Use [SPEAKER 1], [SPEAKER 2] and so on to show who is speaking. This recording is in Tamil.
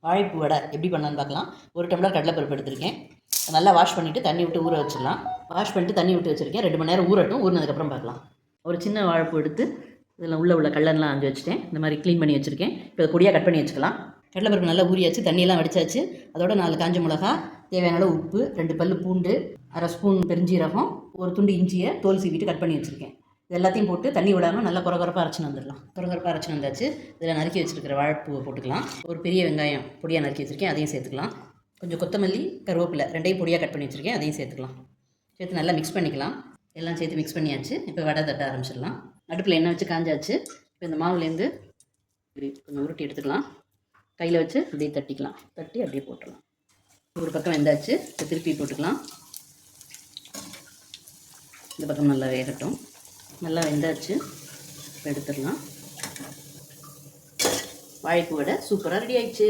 [SPEAKER 1] வாழைப்பூ வடை எப்படி பண்ணலான்னு பார்க்கலாம். 1 டம்ளர் கடலைப்பருப்பு எடுத்திருக்கேன். நல்லா வாஷ் பண்ணிவிட்டு தண்ணி விட்டு ஊற வச்சிடலாம். வாஷ் பண்ணிட்டு தண்ணி விட்டு வச்சுருக்கேன். 2 மணி நேரம் ஊறட்டும். ஊறினதுக்கப்புறம் பார்க்கலாம். ஒரு சின்ன வாழைப்பூ எடுத்து இதில் உள்ள கல்லெல்லாம் அஞ்சு வச்சுட்டேன். இந்த மாதிரி க்ளீன் பண்ணி வச்சுருக்கேன். இப்போ இதை பொடியாக கட் பண்ணி வச்சுக்கலாம். கடலைப்பருப்பு நல்லா ஊறியாச்சு, தண்ணியெல்லாம் வடிச்சாச்சு. அதோட 4 காஞ்ச மிளகா, தேவையான அளவு உப்பு, 2 பல் பூண்டு, 1/2 ஸ்பூன் பெருஞ்சீரகம், ஒரு துண்டு இஞ்சியை தோல் சீவிட்டு கட் பண்ணி வச்சுருக்கேன். இது எல்லாத்தையும் போட்டு தண்ணி விடாமல் நல்லா குறகுறப்பாக அரைச்சின்னு வந்துடலாம். குறகுறப்பாக அரைச்சின்னு வந்தாச்சு. இதில் நறுக்கி வச்சுருக்கிற வாழைப்பூவை போட்டுக்கலாம். ஒரு பெரிய வெங்காயம் பொடியாக நறுக்கி வச்சுருக்கேன், அதையும் சேர்த்துக்கலாம். கொஞ்சம் கொத்தமல்லி, கருவேப்பிலை ரெண்டையும் பொடியாக கட் பண்ணி வச்சுருக்கேன், அதையும் சேர்த்துக்கலாம். சேர்த்து நல்லா மிக்ஸ் பண்ணிக்கலாம். எல்லாம் சேர்த்து மிக்ஸ் பண்ணியாச்சு. இப்போ வடை தட்ட ஆரம்பிச்சிடலாம். அடுப்பில் எண்ணெய் வச்சு காஞ்சாச்சு. இப்போ இந்த மாவுலேருந்து இப்படி கொஞ்சம் உருட்டி எடுத்துக்கலாம். கையில் வச்சு அப்படியே தட்டிக்கலாம். தட்டி அப்படியே போட்டுடலாம். ஒரு பக்கம் வெந்தாச்சு. இப்போ திருப்பி போட்டுக்கலாம். இந்த பக்கம் நல்லா வேகட்டும். நல்லா வெந்தாச்சு. இப்போ எடுத்துடலாம். வாழைப்பூ வடை சூப்பராக ரெடி ஆயிடுச்சு.